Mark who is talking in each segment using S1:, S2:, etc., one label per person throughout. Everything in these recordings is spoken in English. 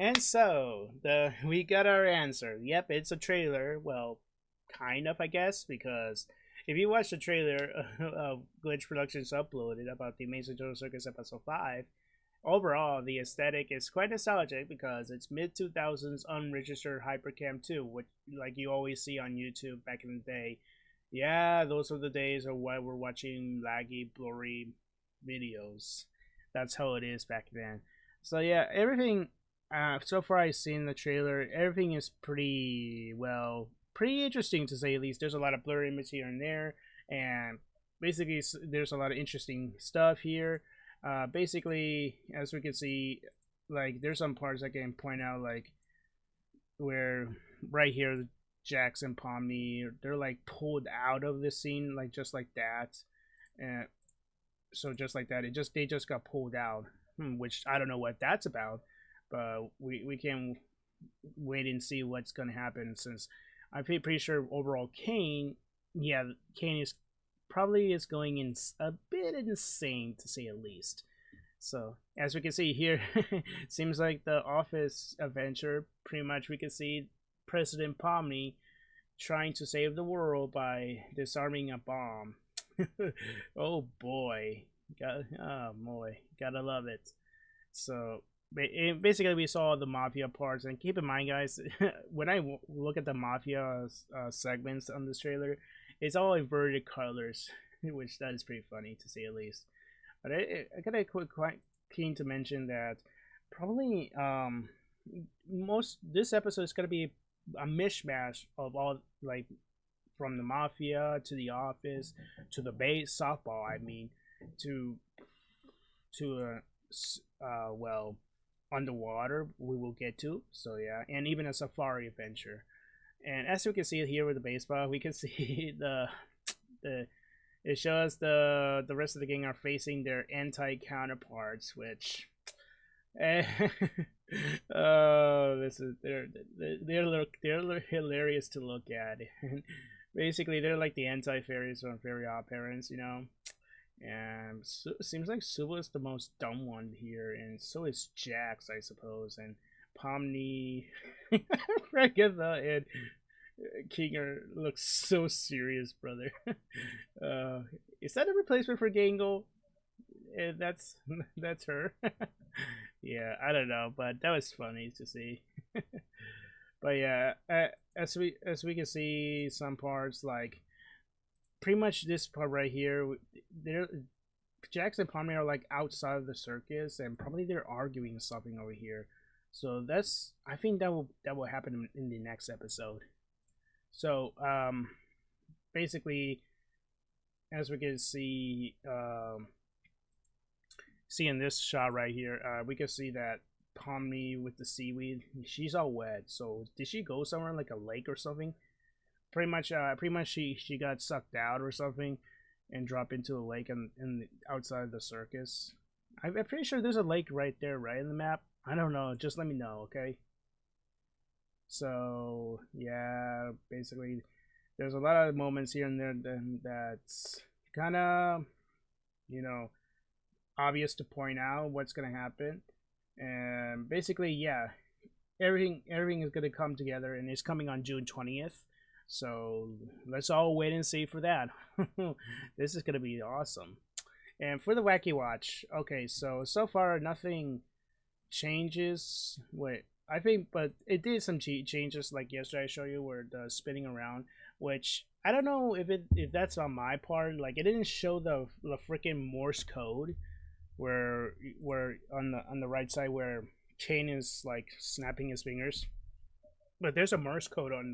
S1: And so we got our answer. Yep, it's a trailer. Well, kind of, I guess, because if you watch the trailer of Glitch Productions uploaded about the Amazing Total Circus episode 5, overall the aesthetic is quite nostalgic because it's mid 2000s unregistered hypercam 2, which like you always see on YouTube back in the day. Yeah, those are the days of why we're watching laggy, blurry videos. That's how it is back then. So yeah, everything so far I've seen the trailer, everything is pretty well, pretty interesting to say the least. There's a lot of blurry image here and there, and basically there's a lot of interesting stuff here. Basically, as we can see, like there's some parts I can point out, like where right here, Jax and Pomni, they're like pulled out of the scene, like just like that, and so just like that, they just got pulled out, which I don't know what that's about, but we can wait and see what's gonna happen since I'm pretty sure overall Kane, yeah, Kane is probably is going in a bit insane to say at least. So as we can see here, seems like the Office adventure. Pretty much, we can see President Pomni trying to save the world by disarming a bomb. Oh boy, oh boy, gotta love it. So basically, we saw the mafia parts, and keep in mind, guys, when I look at the mafia segments on this trailer, it's all inverted colors, which that is pretty funny to say at least. But I got a quite keen to mention that probably most this episode is gonna be a mishmash of all, like, from the mafia to the office to the base softball. I mean, to well, underwater we will get to. So yeah, and even a safari adventure. And as we can see here with the baseball, we can see the it shows the rest of the gang are facing their anti counterparts, which oh, this is they're hilarious to look at. Basically, they're like the anti fairies from Fairy Odd Parents, you know. And it seems like Suba is the most dumb one here, and so is Jax, I suppose, and Pomni, Regatha, and Kinger looks so serious, brother. Is that a replacement for Gangle? That's that's her. Yeah, I don't know, but that was funny to see. But yeah, as we can see, some parts like pretty much this part right here, they're Jax and Pomni are like outside of the circus, and probably they're arguing something over here. So that's I think that will happen in the next episode. So basically, as we can see in this shot right here, we can see that Pomni with the seaweed, she's all wet. So did she go somewhere like a lake or something? Pretty much she got sucked out or something, and dropped into a lake in outside the circus. I'm pretty sure there's a lake right there, right in the map. I don't know. Just let me know, okay? So yeah, basically, there's a lot of moments here and there that's kind of, you know, obvious to point out what's gonna happen, and basically, yeah, everything is gonna come together, and it's coming on June 20th. So let's all wait and see for that. This is gonna be awesome. And for the Wacky Watch, okay, so far nothing changes. Wait, I think, but it did some changes like yesterday I showed you where the spinning around, which I don't know if that's on my part. Like it didn't show the freaking Morse code where on the right side where Kane is like snapping his fingers, but there's a Morse code on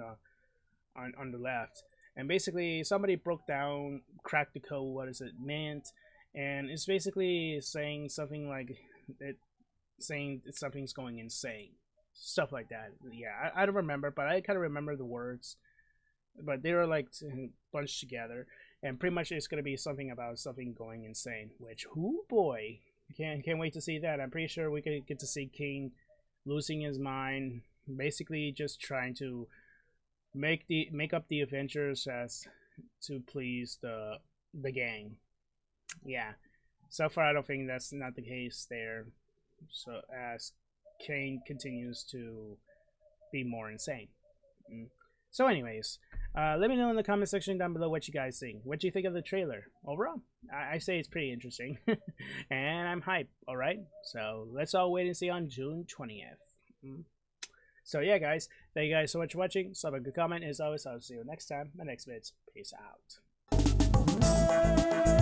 S1: the left, and basically somebody broke down, cracked the code, what is it meant, and it's basically saying something like it, saying something's going insane, stuff like that. Yeah, I don't remember, but I kind of remember the words, but they were like bunched together, and pretty much it's gonna be something about something going insane. Which, who boy, can't wait to see that. I'm pretty sure we could get to see King losing his mind, basically just trying to make up the Avengers as to please the gang. Yeah. So far, I don't think that's not the case there. So as Kane continues to be more insane. So anyways, let me know in the comment section down below what you guys think. What do you think of the trailer overall? I say it's pretty interesting. And I'm hyped, alright? So let's all wait and see on June 20th. So yeah, guys, thank you guys so much for watching. So have a good comment. As always, I'll see you next time. My next vids. Peace out.